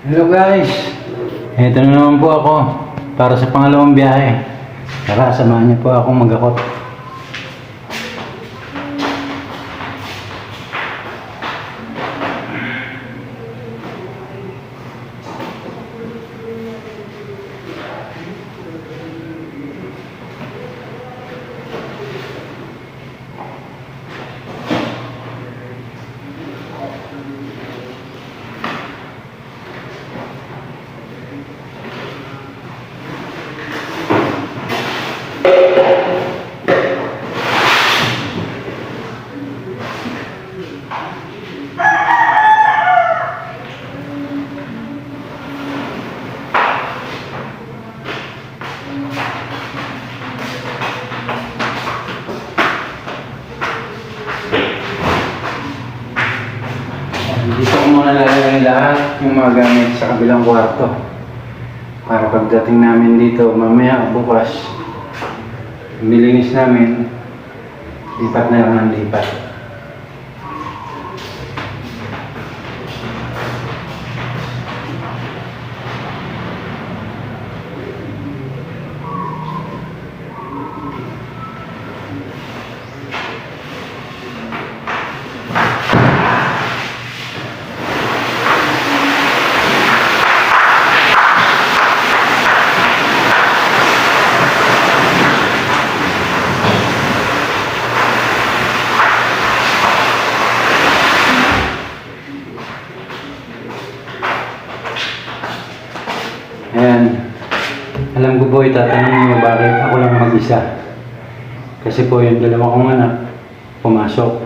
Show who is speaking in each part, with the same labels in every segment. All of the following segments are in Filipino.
Speaker 1: Hello guys! Ito na naman po ako para sa pangalawang biyahe. Tara, samahan niyo po akong mag-akot. Dito ko muna lalagay lahat yung mga gamit sa kabilang kwarto. Para pagdating namin dito, mamaya bukas, nilinis namin, lipat na lang ng lipat. Ayan, alam ko po itatanong niyo bakit ako lang mag-isa. Kasi po yung dalawa kong anak, pumasok.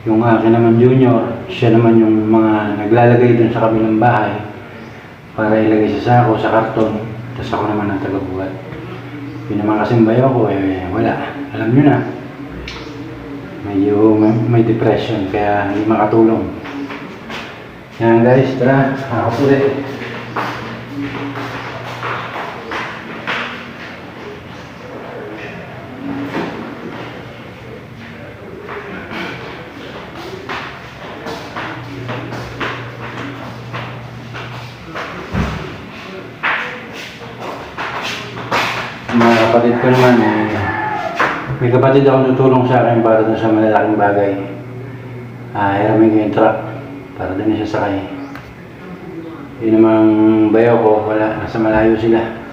Speaker 1: Yung akin naman junior, siya naman yung mga naglalagay dun sa kabilang bahay para ilagay sa sako, sa karton, tapos ako naman ang tagabuhat. Yun naman kasing bayo ko, wala. Alam nyo na, medyo may depression, kaya hindi makatulong. Yan guys, tara, ako ulit. Mga kapatid ko naman, may kapatid akong tutulong sa akin para sa malalaking bagay. Hiramin ko yung truck para doon siya sakay. Yun namang bayo ko, wala, nasa malayo sila.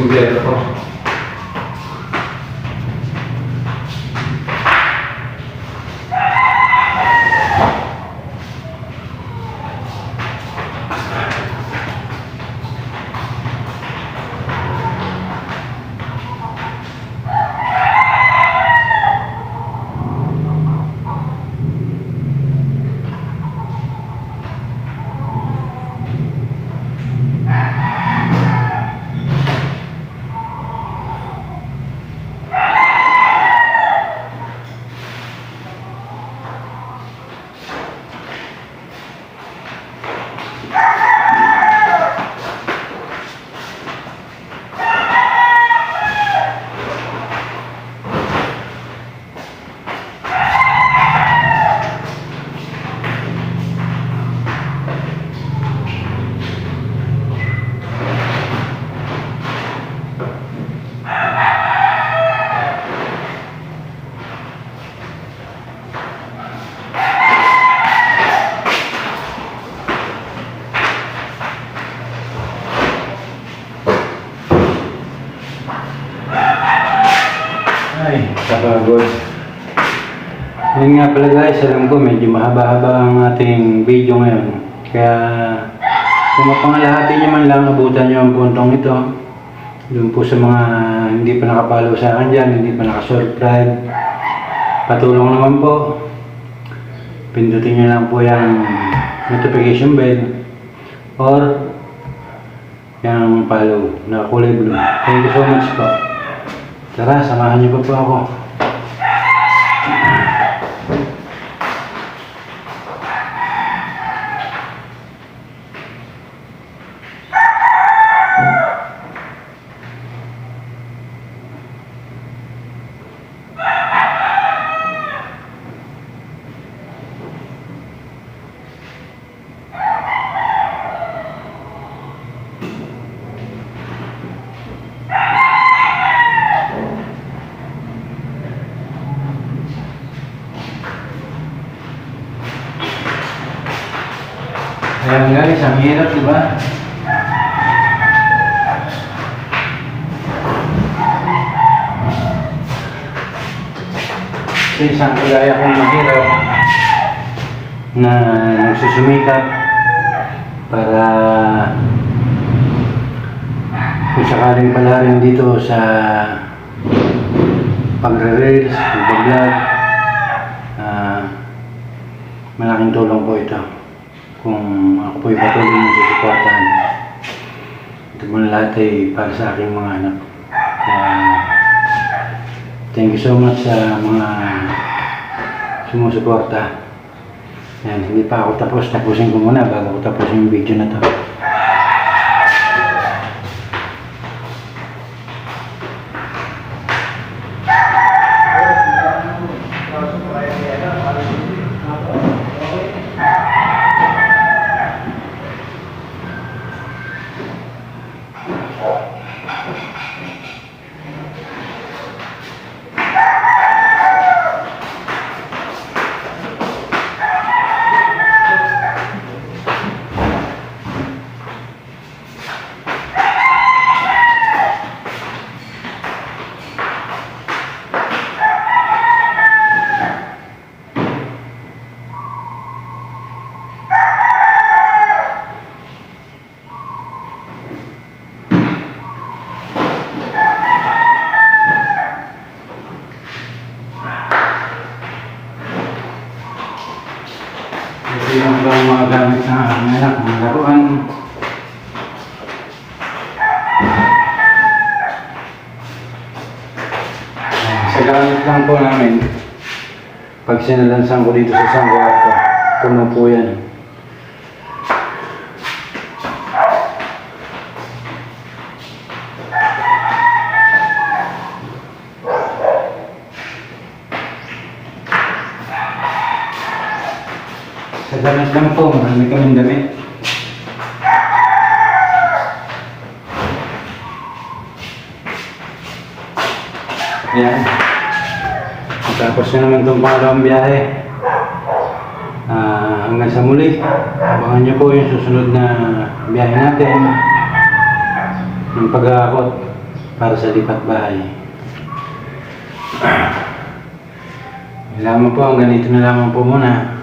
Speaker 1: May ako. pagod. Yun nga pala guys, alam ko medyo mahaba-haba ang ating video ngayon. Kaya kung mapangalahati nyo man lang, abutan nyo ang puntong ito. Doon po sa mga hindi pa nakapollow sa akin dyan, hindi pa nakasubscribe, patulong naman po. Pindutin nyo lang po yung notification bell or yung follow na kulay blue. Thank you so much po. Tara, samahan nyo pa po ako. Ayan guys, ang hirap diba? Sa isang kagaya kong mahirap na nagsusumikap para kung sakaling pala rin dito sa pagre-reels, pag-vlog, malaking tulong po ito. Kung ako po'y patuloy na susuportahan. Ito muna lahat ay para sa aking mga anak. Thank you so much sa mga sumusuporta. Yan, hindi pa ako tapos. Tapusin ko muna bago ko tapusin yung video na to. Ito yung bang mga gamit ng aking anak, mga laruan. Sa gamit lang po namin, pag sinalansan ko dito sa isang kwarto, puno po yan. Sa damit lang po, marami kaming damit. Ayan. Tapos na naman itong pangalawang biyahe. Hanggang sa muli. Abangan nyo po yung susunod na biyahe natin. Yung pag-aakot para sa lipat bahay. Lamang po, hanggang dito na lamang po muna.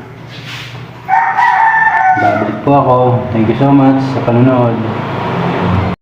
Speaker 1: Babalik po ako. Thank you so much sa panonood.